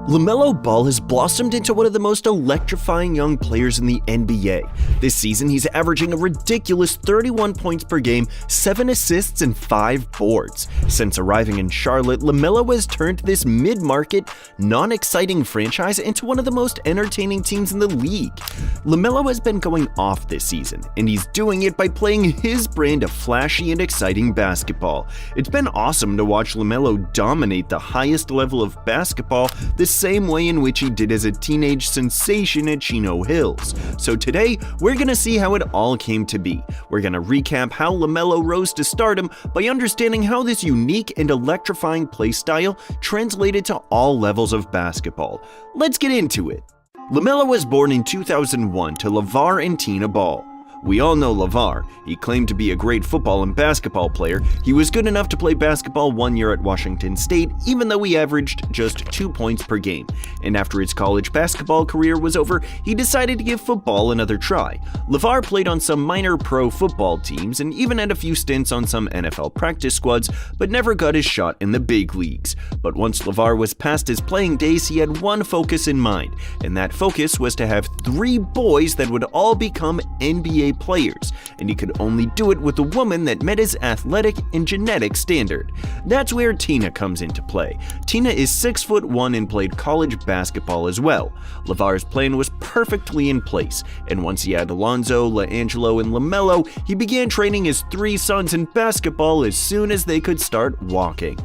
LaMelo Ball has blossomed into one of the most electrifying young players in the NBA. This season, he's averaging a ridiculous 31 points per game, 7 assists, and 5 boards. Since arriving in Charlotte, LaMelo has turned this mid-market, non-exciting franchise into one of the most entertaining teams in the league. LaMelo has been going off this season, and he's doing it by playing his brand of flashy and exciting basketball. It's been awesome to watch LaMelo dominate the highest level of basketball the same way in which he did as a teenage sensation at Chino Hills. So today, we're gonna see how it all came to be. We're gonna recap how LaMelo rose to stardom by understanding how this unique and electrifying play style translated to all levels of basketball. Let's get into it. LaMelo was born in 2001 to LeVar and Tina Ball. We all know LeVar. He claimed to be a great football and basketball player. He was good enough to play basketball 1 year at Washington State, even though he averaged just 2 points per game. And after his college basketball career was over, he decided to give football another try. LeVar played on some minor pro football teams and even had a few stints on some NFL practice squads, but never got his shot in the big leagues. But once LeVar was past his playing days, he had one focus in mind, and that focus was to have 3 boys that would all become NBA players, and he could only do it with a woman that met his athletic and genetic standard. That's where Tina comes into play. Tina is 6'1" and played college basketball as well. LeVar's plan was perfectly in place, and once he had Alonzo, LaAngelo, and LaMelo, he began training his 3 sons in basketball as soon as they could start walking.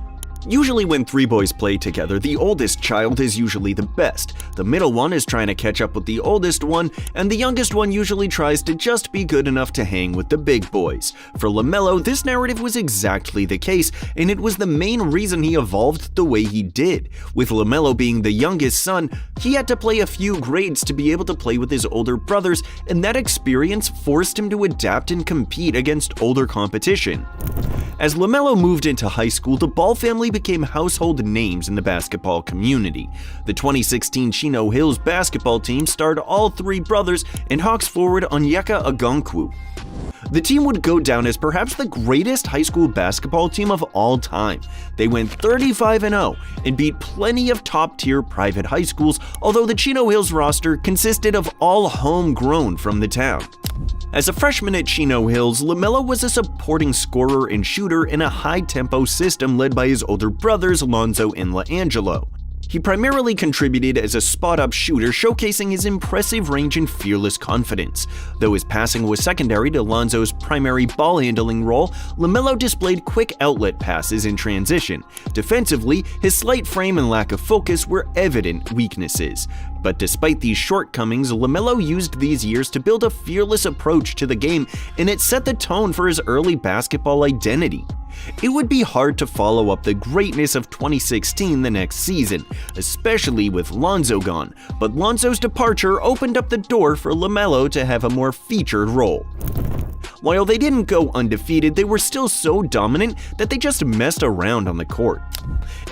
Usually when 3 boys play together, the oldest child is usually the best. The middle one is trying to catch up with the oldest one, and the youngest one usually tries to just be good enough to hang with the big boys. For LaMelo, this narrative was exactly the case, and it was the main reason he evolved the way he did. With LaMelo being the youngest son, he had to play a few grades to be able to play with his older brothers, and that experience forced him to adapt and compete against older competition. As LaMelo moved into high school, the Ball family became household names in the basketball community. The 2016 Chino Hills basketball team starred all 3 brothers and Hawks forward Onyeka Okonkwo. The team would go down as perhaps the greatest high school basketball team of all time. They went 35-0 and beat plenty of top-tier private high schools, although the Chino Hills roster consisted of all homegrown from the town. As a freshman at Chino Hills, LaMelo was a supporting scorer and shooter in a high-tempo system led by his older brothers Alonzo and LaAngelo. He primarily contributed as a spot-up shooter, showcasing his impressive range and fearless confidence. Though his passing was secondary to Lonzo's primary ball-handling role, LaMelo displayed quick outlet passes in transition. Defensively, his slight frame and lack of focus were evident weaknesses. But despite these shortcomings, LaMelo used these years to build a fearless approach to the game, and it set the tone for his early basketball identity. It would be hard to follow up the greatness of 2016 the next season, especially with Lonzo gone, but Lonzo's departure opened up the door for LaMelo to have a more featured role. While they didn't go undefeated, they were still so dominant that they just messed around on the court.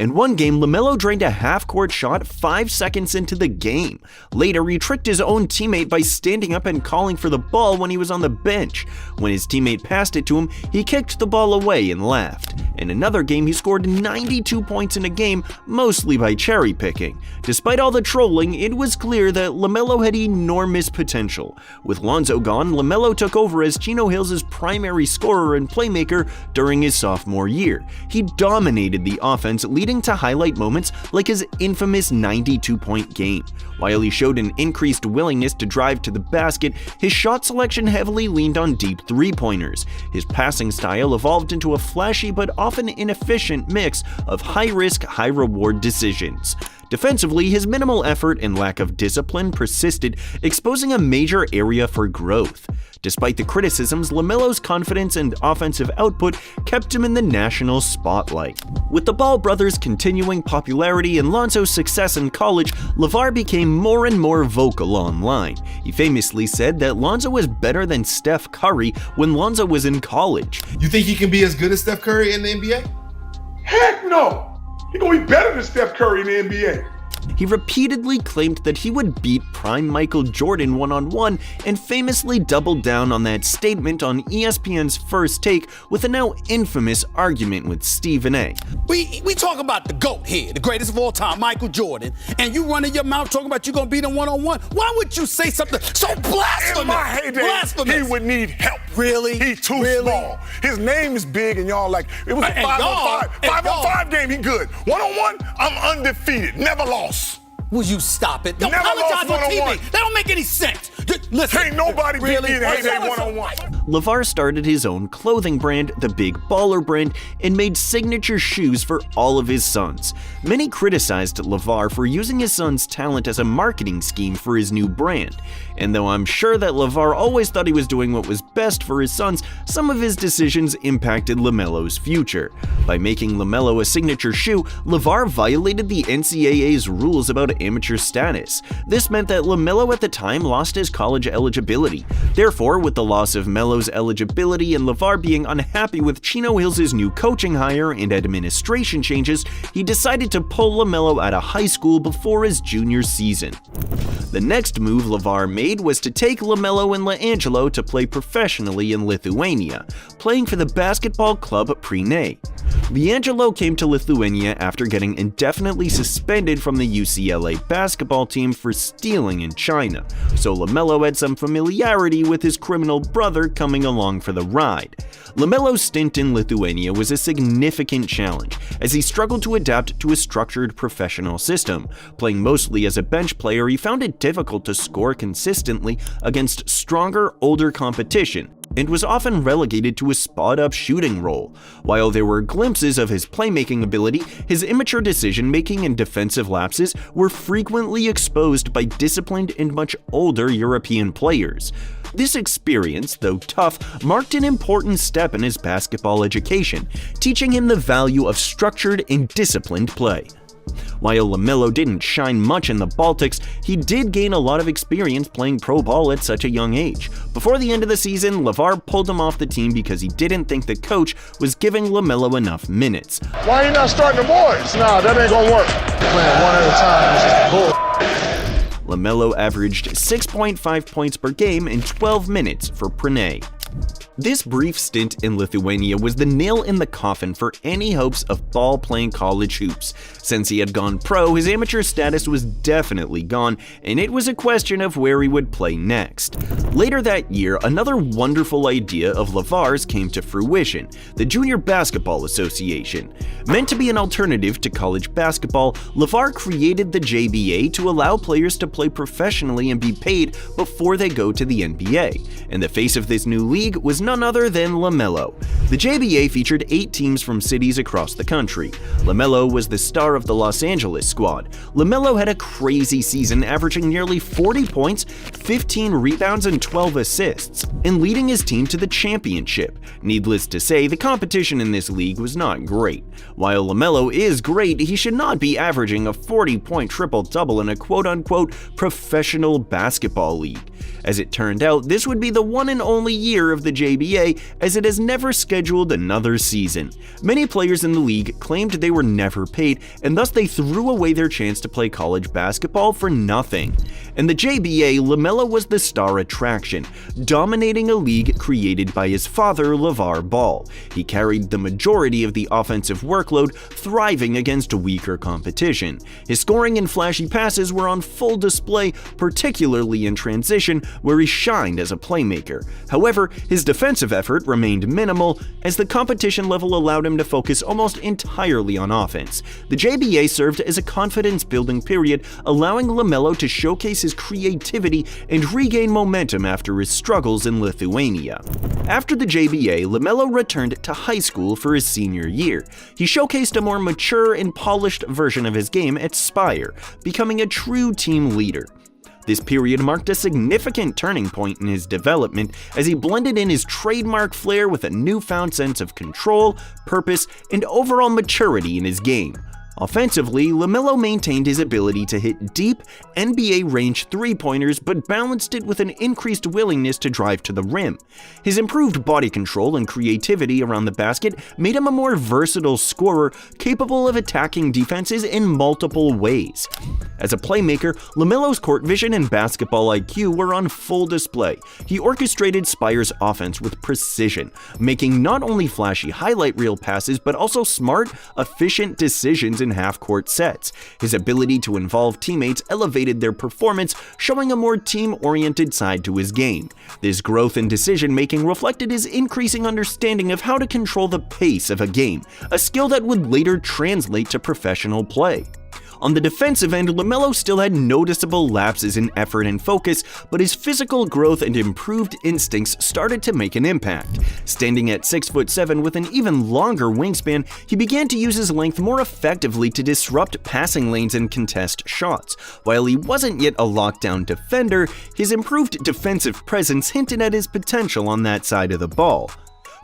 In one game, LaMelo drained a half-court shot 5 seconds into the game. Later, he tricked his own teammate by standing up and calling for the ball when he was on the bench. When his teammate passed it to him, he kicked the ball away and laughed. In another game, he scored 92 points in a game, mostly by cherry-picking. Despite all the trolling, it was clear that LaMelo had enormous potential. With Lonzo gone, LaMelo took over as Chino Hills' primary scorer and playmaker during his sophomore year. He dominated the offense, leading to highlight moments like his infamous 92-point game. While he showed an increased willingness to drive to the basket, his shot selection heavily leaned on deep three-pointers. His passing style evolved into a flashy but often inefficient mix of high-risk, high-reward decisions. Defensively, his minimal effort and lack of discipline persisted, exposing a major area for growth. Despite the criticisms, LaMelo's confidence and offensive output kept him in the national spotlight. With the Ball brothers' continuing popularity and Lonzo's success in college, LeVar became more and more vocal online. He famously said that Lonzo was better than Steph Curry when Lonzo was in college. You think he can be as good as Steph Curry in the NBA? Heck no! He's gonna be better than Steph Curry in the NBA. He repeatedly claimed that he would beat prime Michael Jordan one-on-one and famously doubled down on that statement on ESPN's First Take with a now infamous argument with Stephen A. We talk about the GOAT here, the greatest of all time, Michael Jordan, and you running your mouth talking about you gonna beat him one-on-one. Why would you say something so blasphemous? In my heyday, blasphemous. he would need help. Really? He too small. His name is big, and y'all like, it was a 5-on-5 game, he good. One-on-one, I'm undefeated, never lost. Will you stop it? Don't Never apologize lost on TV. one-on-one. That don't make any sense. Listen, Ain't nobody beat me in heyday one-on-one. LeVar started his own clothing brand, the Big Baller brand, and made signature shoes for all of his sons. Many criticized LeVar for using his son's talent as a marketing scheme for his new brand. And though I'm sure that LeVar always thought he was doing what was best for his sons, some of his decisions impacted LaMelo's future. By making LaMelo a signature shoe, LeVar violated the NCAA's rules about amateur status. This meant that LaMelo at the time lost his college eligibility. Therefore, with the loss of Melo's eligibility and LeVar being unhappy with Chino Hills' new coaching hire and administration changes, he decided to pull LaMelo out of high school before his junior season. The next move LeVar made was to take LaMelo and LaAngelo to play professionally in Lithuania, playing for the basketball club Prine. LaAngelo came to Lithuania after getting indefinitely suspended from the UCLA basketball team for stealing in China, so LaMelo had some familiarity with his criminal brother coming along for the ride. LaMelo's stint in Lithuania was a significant challenge, as he struggled to adapt to a structured professional system. Playing mostly as a bench player, he found it difficult to score consistently against stronger, older competition, and was often relegated to a spot-up shooting role. While there were glimpses of his playmaking ability, his immature decision-making and defensive lapses were frequently exposed by disciplined and much older European players. This experience, though tough, marked an important step in his basketball education, teaching him the value of structured and disciplined play. While LaMelo didn't shine much in the Baltics, he did gain a lot of experience playing pro ball at such a young age. Before the end of the season, LeVar pulled him off the team because he didn't think the coach was giving LaMelo enough minutes. Why are you not starting the boys? Nah, that ain't gonna work. Playing one at a time, it's just bull. LaMelo averaged 6.5 points per game in 12 minutes for Prine. This brief stint in Lithuania was the nail in the coffin for any hopes of Ball playing college hoops. Since he had gone pro, his amateur status was definitely gone, and it was a question of where he would play next. Later that year, another wonderful idea of LeVar's came to fruition: the Junior Basketball Association. Meant to be an alternative to college basketball, LeVar created the JBA to allow players to play professionally and be paid before they go to the NBA, and the face of this new league was none other than LaMelo. The JBA featured 8 teams from cities across the country. LaMelo was the star of the Los Angeles squad. LaMelo had a crazy season, averaging nearly 40 points, 15 rebounds, and 12 assists, and leading his team to the championship. Needless to say, the competition in this league was not great. While LaMelo is great, he should not be averaging a 40-point triple-double in a quote-unquote professional basketball league. As it turned out, this would be the one and only year of the JBA, as it has never scheduled another season. Many players in the league claimed they were never paid, and thus they threw away their chance to play college basketball for nothing. In the JBA, LaMelo was the star attraction, dominating a league created by his father, LeVar Ball. He carried the majority of the offensive workload, thriving against weaker competition. His scoring and flashy passes were on full display, particularly in transition, where he shined as a playmaker. However, his defensive effort remained minimal, as the competition level allowed him to focus almost entirely on offense. The JBA served as a confidence-building period, allowing LaMelo to showcase his creativity and regain momentum after his struggles in Lithuania. After the JBA, LaMelo returned to high school for his senior year. He showcased a more mature and polished version of his game at Spire, becoming a true team leader. This period marked a significant turning point in his development, as he blended in his trademark flair with a newfound sense of control, purpose, and overall maturity in his game. Offensively, LaMelo maintained his ability to hit deep, NBA-range three-pointers but balanced it with an increased willingness to drive to the rim. His improved body control and creativity around the basket made him a more versatile scorer, capable of attacking defenses in multiple ways. As a playmaker, LaMelo's court vision and basketball IQ were on full display. He orchestrated Spire's offense with precision, making not only flashy highlight reel passes but also smart, efficient decisions in half-court sets. His ability to involve teammates elevated their performance, showing a more team-oriented side to his game. This growth in decision-making reflected his increasing understanding of how to control the pace of a game, a skill that would later translate to professional play. On the defensive end, LaMelo still had noticeable lapses in effort and focus, but his physical growth and improved instincts started to make an impact. Standing at 6'7" with an even longer wingspan, he began to use his length more effectively to disrupt passing lanes and contest shots. While he wasn't yet a lockdown defender, his improved defensive presence hinted at his potential on that side of the ball.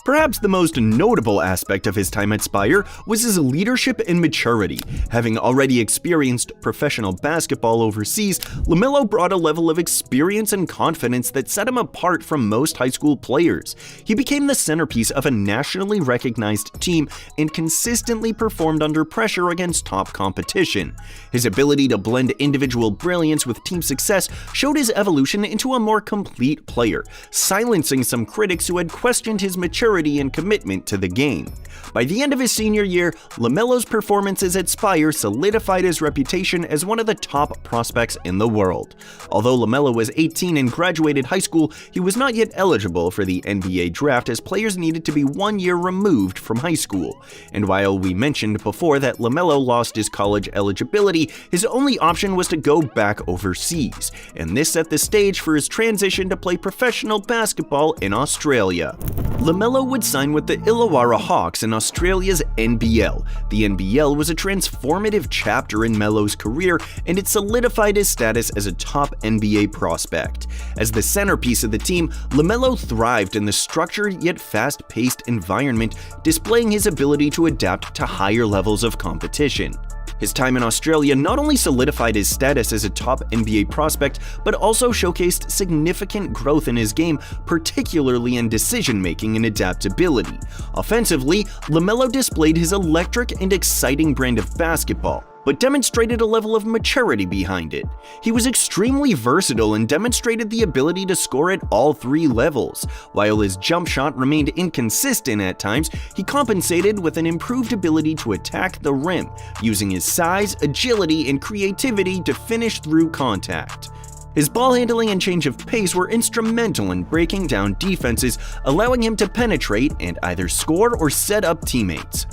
Perhaps the most notable aspect of his time at Spire was his leadership and maturity. Having already experienced professional basketball overseas, LaMelo brought a level of experience and confidence that set him apart from most high school players. He became the centerpiece of a nationally recognized team and consistently performed under pressure against top competition. His ability to blend individual brilliance with team success showed his evolution into a more complete player, silencing some critics who had questioned his maturity and commitment to the game. By the end of his senior year, LaMelo's performances at Spire solidified his reputation as one of the top prospects in the world. Although LaMelo was 18 and graduated high school, he was not yet eligible for the NBA draft as players needed to be 1 year removed from high school. And while we mentioned before that LaMelo lost his college eligibility, his only option was to go back overseas, and this set the stage for his transition to play professional basketball in Australia. LaMelo would sign with the Illawarra Hawks in Australia's NBL. The NBL was a transformative chapter in Melo's career, and it solidified his status as a top NBA prospect. As the centerpiece of the team, LaMelo thrived in the structured yet fast-paced environment, displaying his ability to adapt to higher levels of competition. His time in Australia not only solidified his status as a top NBA prospect, but also showcased significant growth in his game, particularly in decision-making and adaptability. Offensively, LaMelo displayed his electric and exciting brand of basketball, but demonstrated a level of maturity behind it. He was extremely versatile and demonstrated the ability to score at all three levels. While his jump shot remained inconsistent at times, he compensated with an improved ability to attack the rim, using his size, agility, and creativity to finish through contact. His ball handling and change of pace were instrumental in breaking down defenses, allowing him to penetrate and either score or set up teammates.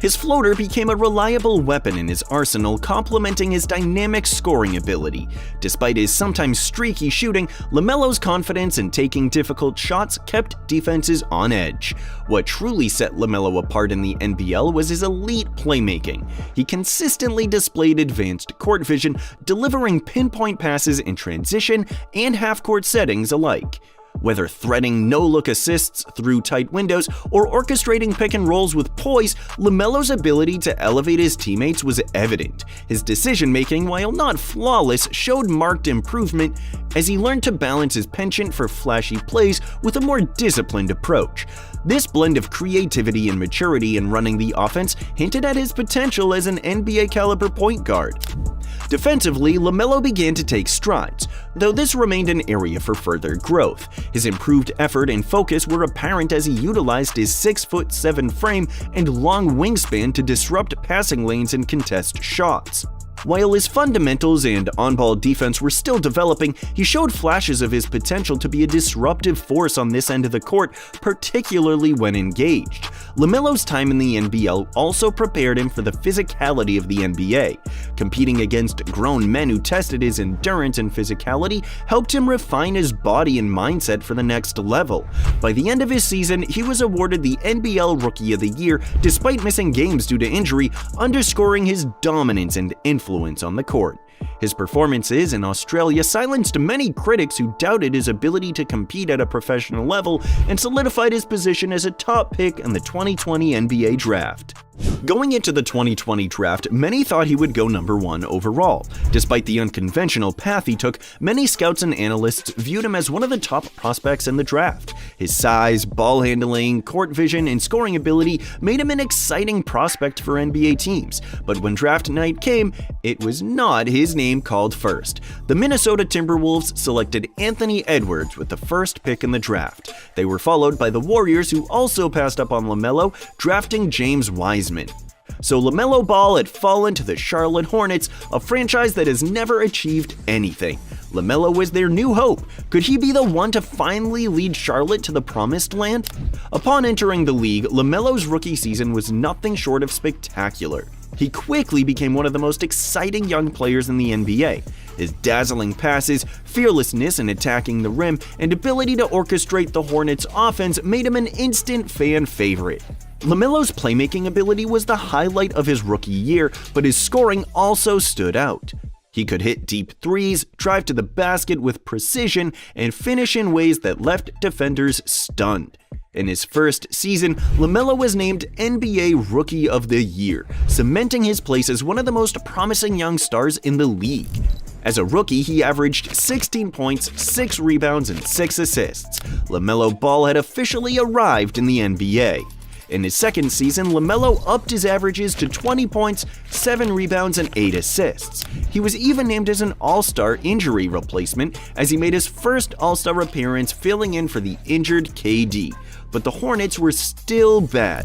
His floater became a reliable weapon in his arsenal, complementing his dynamic scoring ability. Despite his sometimes streaky shooting, LaMelo's confidence in taking difficult shots kept defenses on edge. What truly set LaMelo apart in the NBL was his elite playmaking. He consistently displayed advanced court vision, delivering pinpoint passes in transition and half-court settings alike. Whether threading no-look assists through tight windows or orchestrating pick and rolls with poise, LaMelo's ability to elevate his teammates was evident. His decision-making, while not flawless, showed marked improvement as he learned to balance his penchant for flashy plays with a more disciplined approach. This blend of creativity and maturity in running the offense hinted at his potential as an NBA-caliber point guard. Defensively, LaMelo began to take strides, though this remained an area for further growth. His improved effort and focus were apparent as he utilized his 6'7" frame and long wingspan to disrupt passing lanes and contest shots. While his fundamentals and on-ball defense were still developing, he showed flashes of his potential to be a disruptive force on this end of the court, particularly when engaged. LaMelo's time in the NBL also prepared him for the physicality of the NBA. Competing against grown men who tested his endurance and physicality helped him refine his body and mindset for the next level. By the end of his season, he was awarded the NBL Rookie of the Year despite missing games due to injury, underscoring his dominance and influence on the court. His performances in Australia silenced many critics who doubted his ability to compete at a professional level and solidified his position as a top pick in the 2020 NBA Draft. Going into the 2020 draft, many thought he would go number 1 overall. Despite the unconventional path he took, many scouts and analysts viewed him as one of the top prospects in the draft. His size, ball handling, court vision, and scoring ability made him an exciting prospect for NBA teams. But when draft night came, it was not his name called first. The Minnesota Timberwolves selected Anthony Edwards with the first pick in the draft. They were followed by the Warriors, who also passed up on LaMelo, drafting James Wiseman. So LaMelo Ball had fallen to the Charlotte Hornets, a franchise that has never achieved anything. LaMelo was their new hope. Could he be the one to finally lead Charlotte to the promised land? Upon entering the league, LaMelo's rookie season was nothing short of spectacular. He quickly became one of the most exciting young players in the NBA. His dazzling passes, fearlessness in attacking the rim, and ability to orchestrate the Hornets' offense made him an instant fan favorite. LaMelo's playmaking ability was the highlight of his rookie year, but his scoring also stood out. He could hit deep threes, drive to the basket with precision, and finish in ways that left defenders stunned. In his first season, LaMelo was named NBA Rookie of the Year, cementing his place as one of the most promising young stars in the league. As a rookie, he averaged 16 points, 6 rebounds, and 6 assists. LaMelo Ball had officially arrived in the NBA. In his second season, LaMelo upped his averages to 20 points, 7 rebounds, and 8 assists. He was even named as an All-Star injury replacement as he made his first All-Star appearance filling in for the injured KD. But the Hornets were still bad.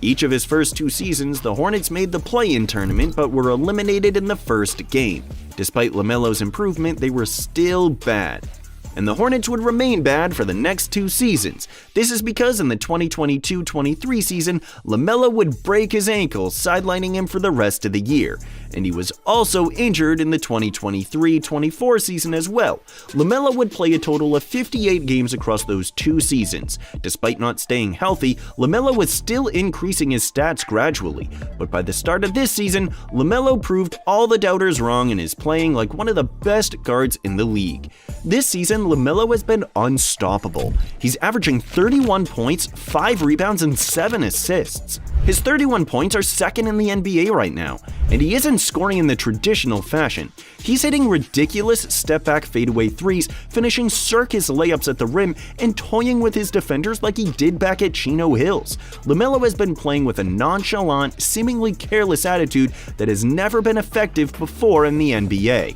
Each of his first 2 seasons, the Hornets made the play-in tournament but were eliminated in the first game. Despite LaMelo's improvement, they were still bad. And the Hornets would remain bad for the next 2 seasons. This is because in the 2022-23 season, LaMelo would break his ankle, sidelining him for the rest of the year. And he was also injured in the 2023-24 season as well. LaMelo would play a total of 58 games across those 2 seasons. Despite not staying healthy, LaMelo was still increasing his stats gradually. But by the start of this season, LaMelo proved all the doubters wrong and is playing like one of the best guards in the league. This season, LaMelo has been unstoppable. He's averaging 31 points, 5 rebounds, and 7 assists. His 31 points are second in the NBA right now, and he isn't scoring in the traditional fashion. He's hitting ridiculous step-back fadeaway threes, finishing circus layups at the rim, and toying with his defenders like he did back at Chino Hills. LaMelo has been playing with a nonchalant, seemingly careless attitude that has never been effective before in the NBA.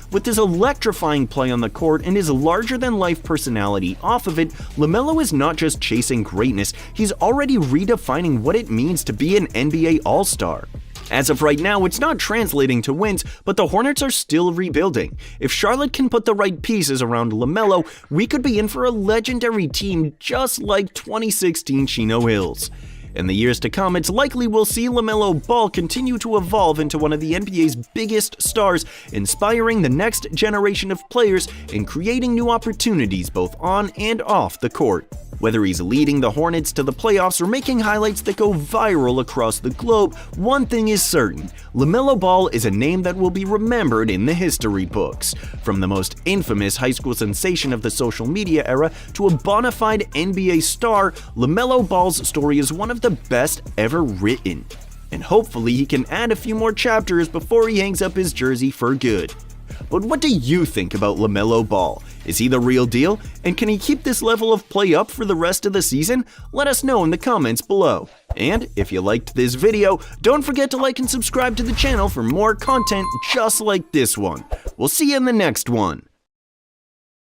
With his electrifying play on the court and his larger-than-life personality off of it, LaMelo is not just chasing greatness, he's already redefining what it means to be an NBA All-Star. As of right now, it's not translating to wins, but the Hornets are still rebuilding. If Charlotte can put the right pieces around LaMelo, we could be in for a legendary team just like 2016 Chino Hills. In the years to come, it's likely we'll see LaMelo Ball continue to evolve into one of the NBA's biggest stars, inspiring the next generation of players and creating new opportunities both on and off the court. Whether he's leading the Hornets to the playoffs or making highlights that go viral across the globe, one thing is certain: LaMelo Ball is a name that will be remembered in the history books. From the most infamous high school sensation of the social media era to a bona fide NBA star, LaMelo Ball's story is one of the best ever written. And hopefully he can add a few more chapters before he hangs up his jersey for good. But what do you think about LaMelo Ball? Is he the real deal? And can he keep this level of play up for the rest of the season? Let us know in the comments below. And if you liked this video, don't forget to like and subscribe to the channel for more content just like this one. We'll see you in the next one.